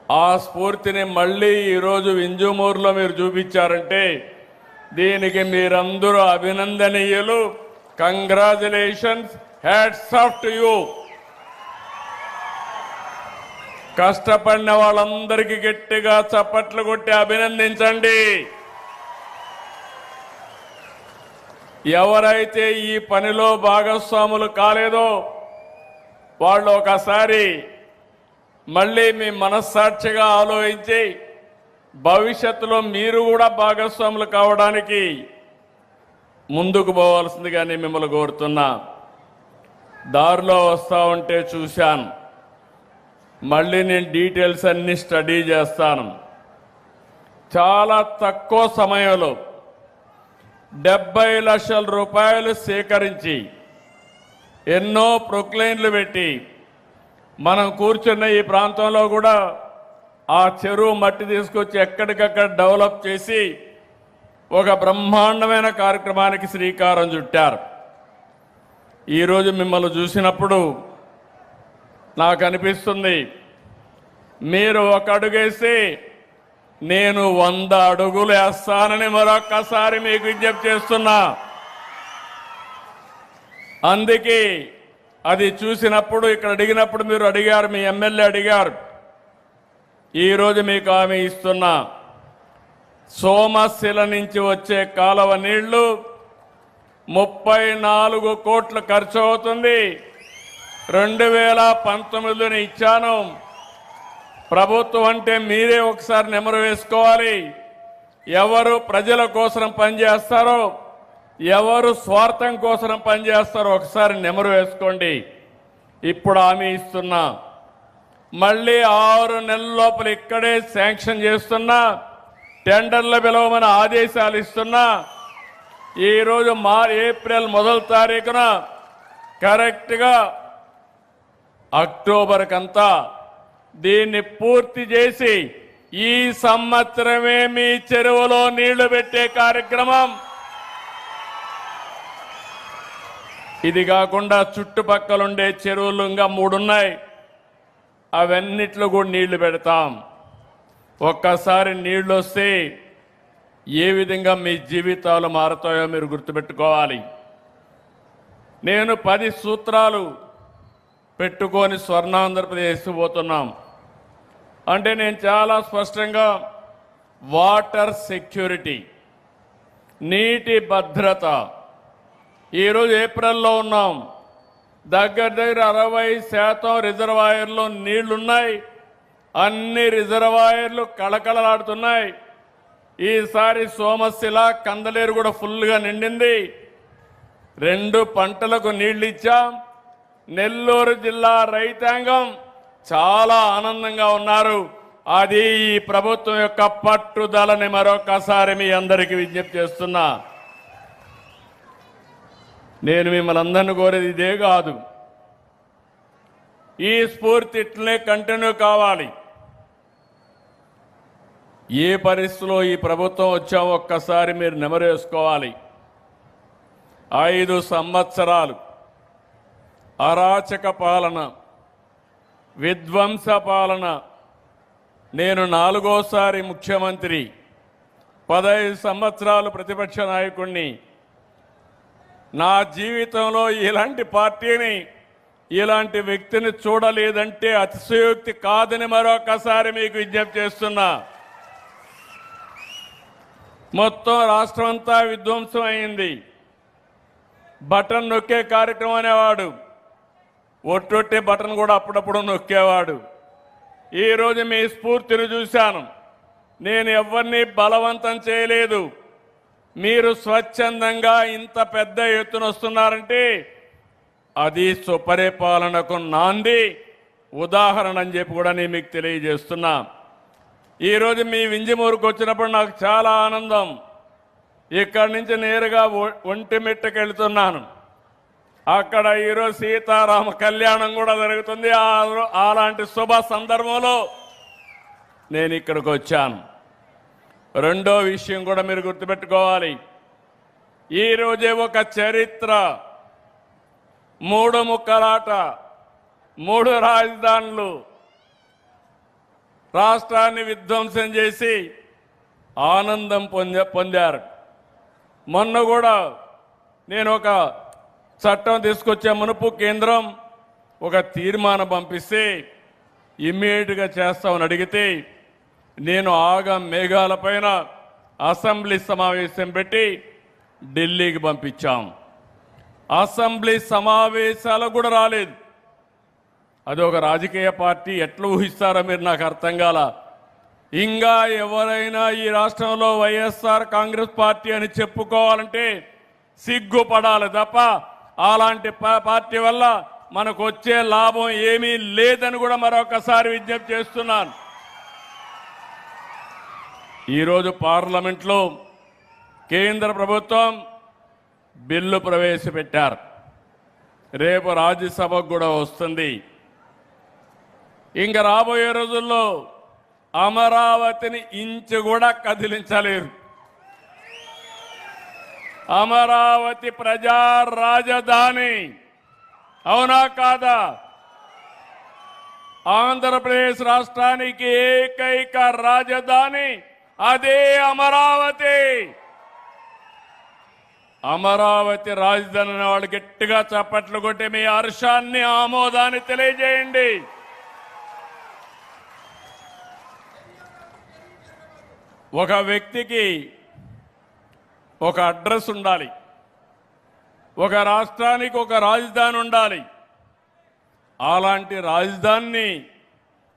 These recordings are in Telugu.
ఆ స్ఫూర్తిని మళ్ళీ ఈరోజు వింజమూరులో మీరు చూపించారంటే దీనికి మీరందరూ అభినందనీయులు. Congratulations, hats off to you. కష్టపడిన వాళ్ళందరికీ గట్టిగా చప్పట్లు కొట్టి అభినందించండి. ఎవరైతే ఈ పనిలో భాగస్వాములు కాలేదో వాళ్ళు ఒకసారి మళ్ళీ మీ మనస్సాక్షిగా ఆలోచించి భవిష్యత్తులో మీరు కూడా భాగస్వాములు కావడానికి ముందుకు పోవాల్సిందిగా నేను మిమ్మల్ని కోరుతున్నా. దారిలో వస్తూ ఉంటే చూశాను. మళ్ళీ నేను డీటెయిల్స్ అన్ని స్టడీ చేస్తాను. చాలా తక్కువ సమయంలో 70 లక్షల రూపాయలు సేకరించి ఎన్నో ప్రొక్లైన్లు పెట్టి మనం కూర్చున్న ఈ ప్రాంతంలో కూడా ఆ చెరువు మట్టి తీసుకొచ్చి ఎక్కడికక్కడ డెవలప్ చేసి ఒక బ్రహ్మాండమైన కార్యక్రమానికి శ్రీకారం చుట్టారు. ఈరోజు మిమ్మల్ని చూసినప్పుడు నాకు అనిపిస్తుంది, మీరు ఒక అడుగేసి నేను 100 అడుగులు వేస్తానని మరొక్కసారి మీకు విజ్ఞప్తి చేస్తున్నా. అందుకే అది చూసినప్పుడు ఇక్కడ అడిగినప్పుడు మీరు అడిగారు, మీ ఎమ్మెల్యే అడిగారు. ఈరోజు మీకు హామీ ఇస్తున్నా, సోమశిల నుంచి వచ్చే కాలువ నీళ్లు 34 కోట్లు ఖర్చు అవుతుంది. 2019 ఇచ్చాను. ప్రభుత్వం అంటే మీరే ఒకసారి నెమరు వేసుకోవాలి. ఎవరు ప్రజల కోసం పనిచేస్తారో, ఎవరు స్వార్థం కోసం పనిచేస్తారో ఒకసారి నెమరు వేసుకోండి. ఇప్పుడు హామీ ఇస్తున్నా, మళ్ళీ 6 నెలల లోపల ఇక్కడే శాంక్షన్ చేస్తున్నా, టెండర్లు పిలవమని ఆదేశాలు ఇస్తున్నా. ఈరోజు ఏప్రిల్ 1వ తారీఖున కరెక్ట్గా అక్టోబర్ కంతా దీన్ని పూర్తి చేసి ఈ సంవత్సరమే మీ చెరువులో నీళ్లు పెట్టే కార్యక్రమం. ఇది కాకుండా చుట్టుపక్కలుండే చెరువులు ఇంకా 3 ఉన్నాయి. అవన్నిట్లో కూడా నీళ్లు పెడతాం. ఒక్కసారి నీళ్లు వస్తే ఏ విధంగా మీ జీవితాలు మారుతాయో మీరు గుర్తుపెట్టుకోవాలి. నేను 10 సూత్రాలు పెట్టుకొని స్వర్ణాంధ్రప్రదేశ్ పోతున్నాం. అంటే నేను చాలా స్పష్టంగా వాటర్ సెక్యూరిటీ, నీటి భద్రత. ఈరోజు ఏప్రిల్లో ఉన్నాం. దగ్గర 60% రిజర్వాయర్లో నీళ్లున్నాయి. అన్ని రిజర్వాయర్లు కళకళలాడుతున్నాయి. ఈసారి సోమశిల, కందలేరు కూడా ఫుల్గా నిండింది. 2 పంటలకు నీళ్లు ఇచ్చాం. నెల్లూరు జిల్లా రైతాంగం చాలా ఆనందంగా ఉన్నారు. అది ఈ ప్రభుత్వం యొక్క పట్టుదలని మరొకసారి మీ అందరికీ విజ్ఞప్తి చేస్తున్నా. నేను మిమ్మల్ని అందరిని కోరేది ఇదే కాదు, ఈ స్ఫూర్తి ఇట్లనే కంటిన్యూ కావాలి. ఏ పరిస్థితిలో ఈ ప్రభుత్వం వచ్చామో ఒక్కసారి మీరు నెమరేసుకోవాలి. 5 సంవత్సరాలు అరాచక పాలన, విధ్వంస పాలన. నేను 4వసారి ముఖ్యమంత్రి, 15 సంవత్సరాలు ప్రతిపక్ష నాయకుడిని. నా జీవితంలో ఇలాంటి పార్టీని, ఇలాంటి వ్యక్తిని చూడలేదంటే అతిశయోక్తి కాదని మరొకసారి మీకు విజ్ఞప్తి చేస్తున్నా. మొత్తం రాష్ట్రం అంతా విధ్వంసం అయింది. బటన్ నొక్కే కార్యక్రమం అనేవాడు, ఒట్టొట్టే బటన్ కూడా అప్పుడప్పుడు నొక్కేవాడు. ఈరోజు మీ స్ఫూర్తిని చూశాను. నేను ఎవరిని బలవంతం చేయలేదు. మీరు స్వచ్ఛందంగా ఇంత పెద్ద ఎత్తున వస్తున్నారంటే అది సుపరిపాలనకు నాంది, ఉదాహరణ అని చెప్పి కూడా నేను మీకు తెలియజేస్తున్నా. ఈరోజు మీ వింజమూరుకు వచ్చినప్పుడు నాకు చాలా ఆనందం. ఇక్కడి నుంచి నేరుగా ఒంటిమిట్టకి వెళ్తున్నాను. అక్కడ ఈరోజు సీతారామ కళ్యాణం కూడా జరుగుతుంది. అలాంటి శుభ సందర్భంలో నేను ఇక్కడికి వచ్చాను. రెండో విషయం కూడా మీరు గుర్తుపెట్టుకోవాలి. ఈరోజే ఒక చరిత్ర, 3 ముక్కలాట, 3 రాజధానులు. రాష్ట్రాన్ని విధ్వంసం చేసి ఆనందం పొందారు. మొన్న కూడా నేను ఒక చట్టం తీసుకొచ్చే మునుపు కేంద్రం ఒక తీర్మానం పంపిస్తే ఇమ్మీడియట్గా చేస్తామని అడిగితే నేను మేఘాలపైన అసెంబ్లీ సమావేశం పెట్టి ఢిల్లీకి పంపించాం. అసెంబ్లీ సమావేశాలకు కూడా రాలేదు. అది ఒక రాజకీయ పార్టీ ఎట్లా ఊహిస్తారో మీరు నాకు అర్థం కాల. ఇంకా ఎవరైనా ఈ రాష్ట్రంలో వైఎస్ఆర్ కాంగ్రెస్ పార్టీ అని చెప్పుకోవాలంటే సిగ్గుపడాలి తప్ప అలాంటి పార్టీ వల్ల మనకు వచ్చే లాభం ఏమీ లేదని కూడా మరొకసారి విజ్ఞప్తి చేస్తున్నాను. ఈరోజు పార్లమెంట్లో కేంద్ర ప్రభుత్వం బిల్లు ప్రవేశపెట్టారు. రేపు రాజ్యసభకు కూడా వస్తుంది. ఇంకా రాబోయే రోజుల్లో అమరావతిని ఇంచు కూడా కదిలించలేరు. అమరావతి ప్రజా రాజధాని, అవునా కాదా? ఆంధ్రప్రదేశ్ రాష్ట్రానికి ఏకైక రాజధాని అదే అమరావతి. అమరావతి రాజధాని వాళ్ళు గట్టిగా చప్పట్లు కొట్టి మీ హర్షాన్ని ఆమోదాన్ని తెలియజేయండి. ఒక వ్యక్తికి ఒక అడ్రస్ ఉండాలి, ఒక రాష్ట్రానికి ఒక రాజధాని ఉండాలి. అలాంటి రాజధానిని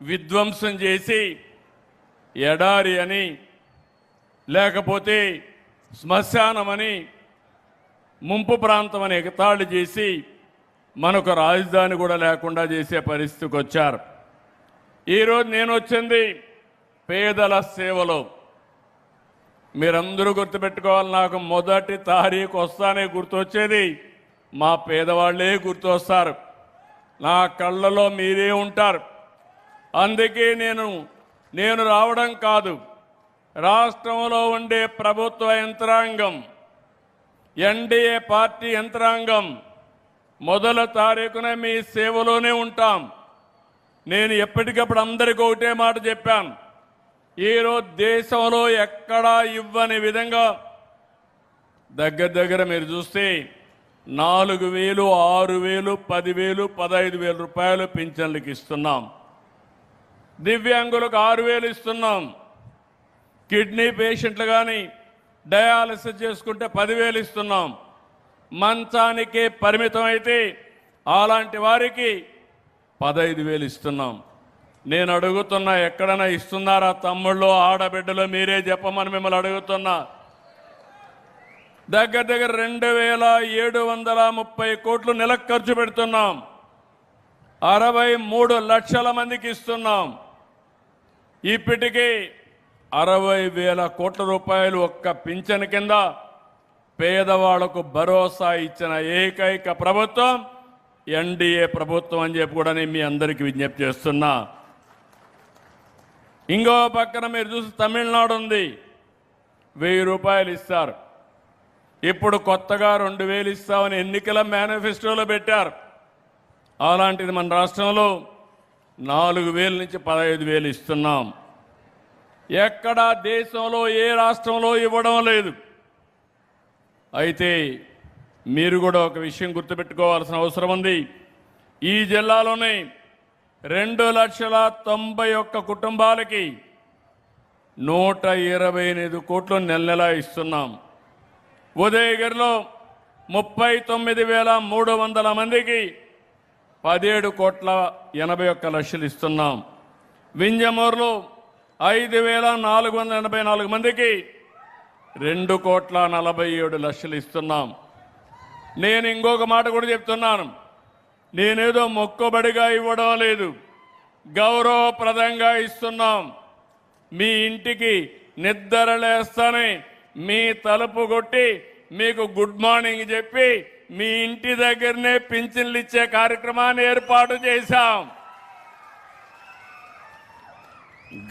విధ్వంసం చేసి ఎడారి అని లేకపోతే శ్మశానమని ముంపు ప్రాంతం అని ఎగతాళి చేసి మనకు రాజధాని కూడా లేకుండా చేసే పరిస్థితికి వచ్చారు. ఈరోజు నేను వచ్చింది పేదల సేవలో. మీరందరూ గుర్తుపెట్టుకోవాలి, నాకు మొదటి తారీఖు వస్తానే గుర్తొచ్చేది మా పేదవాళ్లే గుర్తొస్తారు. నా కళ్ళలో మీరే ఉంటారు. అందుకే నేను రావడం కాదు, రాష్ట్రంలో ఉండే ప్రభుత్వ యంత్రాంగం, ఎన్డీఏ పార్టీ యంత్రాంగం మొదటి తారీఖున మీ సేవలోనే ఉంటాం. నేను ఎప్పటికప్పుడు అందరికీ ఒకటే మాట చెప్పాను. ఈరోజు దేశంలో ఎక్కడా ఇవ్వని విధంగా దగ్గర మీరు చూస్తే 4,000, 6,000, 10,000, 15,000 రూపాయలు పింఛన్లకు ఇస్తున్నాం. దివ్యాంగులకు 6,000 ఇస్తున్నాం. కిడ్నీ పేషెంట్లు కానీ డయాలసిస్ చేసుకుంటే 10,000 ఇస్తున్నాం. మంచానికే పరిమితం అయితే అలాంటి వారికి 15,000 ఇస్తున్నాం. నేను అడుగుతున్నా, ఎక్కడైనా ఇస్తున్నారా తమ్ముళ్ళు, ఆడబిడ్డలు? మీరే చెప్పమని మిమ్మల్ని అడుగుతున్నా. దగ్గర 2,730 కోట్లు నెలకు ఖర్చు పెడుతున్నాం. 63 లక్షల మందికి ఇస్తున్నాం. ఇప్పటికీ 60,000 కోట్ల రూపాయలు ఒక్క పింఛన్ కింద పేదవాళ్లకు భరోసా ఇచ్చిన ఏకైక ప్రభుత్వం ఎన్డీఏ ప్రభుత్వం అని చెప్పి కూడా నేను మీ అందరికీ విజ్ఞప్తి చేస్తున్నా. ఇంకో పక్కన మీరు చూసి తమిళనాడు ఉంది, 1,000 రూపాయలు ఇస్తారు. ఇప్పుడు కొత్తగా 2,000 ఇస్తామని ఎన్నికల మేనిఫెస్టోలో పెట్టారు. అలాంటిది మన రాష్ట్రంలో 4,000 నుంచి 15,000 ఇస్తున్నాం. ఎక్కడా దేశంలో ఏ రాష్ట్రంలో ఇవ్వడం లేదు. అయితే మీరు కూడా ఒక విషయం గుర్తుపెట్టుకోవాల్సిన అవసరం ఉంది. ఈ జిల్లాలోనే 2,90,100 కుటుంబాలకి 128 కోట్లు నెల ఇస్తున్నాం. ఉదయగిరిలో 39,300 మందికి 17,81,00,000 ఇస్తున్నాం. వింజమూరులో 5,484 మందికి 2,47,00,000 ఇస్తున్నాం. నేను ఇంకొక మాట కూడా చెప్తున్నాను. నేనేదో మొక్కుబడిగా ఇవ్వడం లేదు, గౌరవప్రదంగా ఇస్తున్నాం. మీ ఇంటికి నిద్రలేస్తానే మీ తలుపు కొట్టి మీకు గుడ్ మార్నింగ్ చెప్పి మీ ఇంటి దగ్గరనే పింఛన్లు ఇచ్చే కార్యక్రమాన్ని ఏర్పాటు చేశాం.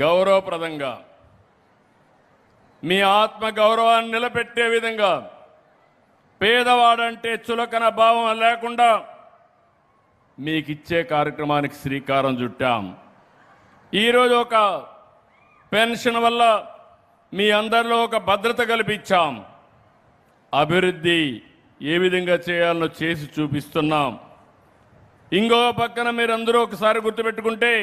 గౌరవప్రదంగా మీ ఆత్మ గౌరవాన్ని నిలబెట్టే విధంగా, పేదవాడంటే చులకన భావం లేకుండా మీకిచ్చే కార్యక్రమానికి శ్రీకారం చుట్టాం. ఈరోజు ఒక పెన్షన్ వల్ల మీ అందరిలో ఒక భద్రత కల్పించాం. అభివృద్ధి ఏ విధంగా చేయాలో చేసి చూపిస్తున్నాం. ఇంకో పక్కన మీరందరూ ఒకసారి గుర్తుపెట్టుకుంటే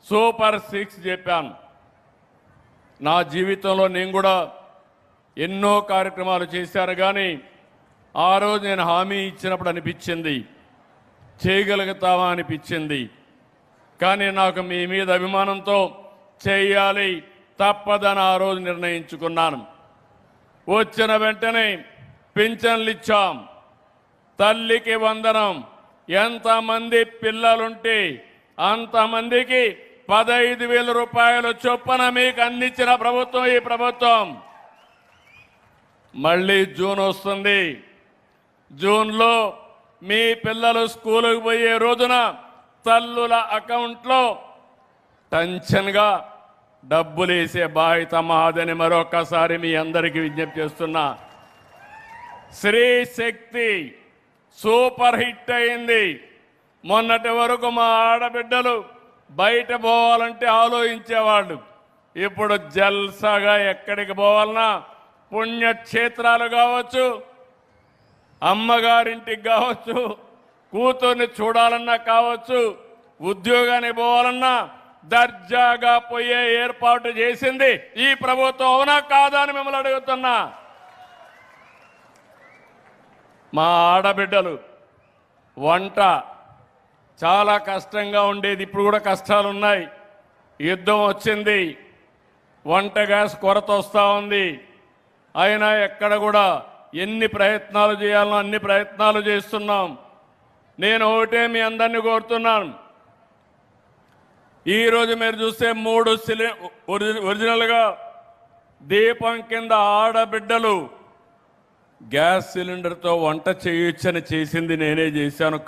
సూపర్ 6 చెప్పాను. నా జీవితంలో నేను కూడా ఎన్నో కార్యక్రమాలు చేశాను, కానీ ఆ రోజు నేను హామీ ఇచ్చినప్పుడు అనిపించింది చేయగలుగుతావా అనిపించింది. కానీ నాకు మీ మీద అభిమానంతో చేయాలి తప్పదని ఆ రోజు నిర్ణయించుకున్నాను. వచ్చిన వెంటనే పింఛన్లు ఇచ్చాం. తల్లికి వందనం. ఎంతమంది పిల్లలుంటే అంతమందికి 15,000 రూపాయలు చొప్పున మీకు అందించిన ప్రభుత్వం ఈ ప్రభుత్వం. మళ్ళీ జూన్ వస్తుంది. జూన్లో మీ పిల్లలు స్కూలుకు పోయే రోజున తల్లుల అకౌంట్లో టెన్షన్గా డబ్బులు వేసే బాధ్యత మాదని మరొకసారి మీ అందరికీ విజ్ఞప్తి చేస్తున్నా. స్త్రీ శక్తి సూపర్ హిట్ అయింది. మొన్నటి వరకు మా ఆడబిడ్డలు బయట పోవాలంటే ఆలోచించేవాళ్ళు. ఇప్పుడు జల్సాగా ఎక్కడికి పోవాలన్నా పుణ్యక్షేత్రాలు కావచ్చు, అమ్మగారింటికి కావచ్చు, కూతుర్ని చూడాలన్నా కావచ్చు, ఉద్యోగానికి పోవాలన్నా దర్జాగా పోయే ఏర్పాటు చేసింది ఈ ప్రభుత్వం. అవునా కాదా అని మిమ్మల్ని అడుగుతున్నా. మా ఆడబిడ్డలు వంట చాలా కష్టంగా ఉండేది, ఇప్పుడు కూడా కష్టాలు ఉన్నాయి. యుద్ధం వచ్చింది, వంట గ్యాస్ కొరత వస్తూ ఉంది. అయినా ఎక్కడ కూడా ఎన్ని ప్రయత్నాలు చేయాలనో అన్ని ప్రయత్నాలు చేస్తున్నాం. నేను ఒకటే మీ అందరినీ కోరుతున్నాను. ఈరోజు మీరు చూస్తే 3 ఒరిజినల్గా దీపం కింద ఆడబిడ్డలు గ్యాస్ సిలిండర్తో వంట చేయొచ్చని చేసింది నేనే చేశాను.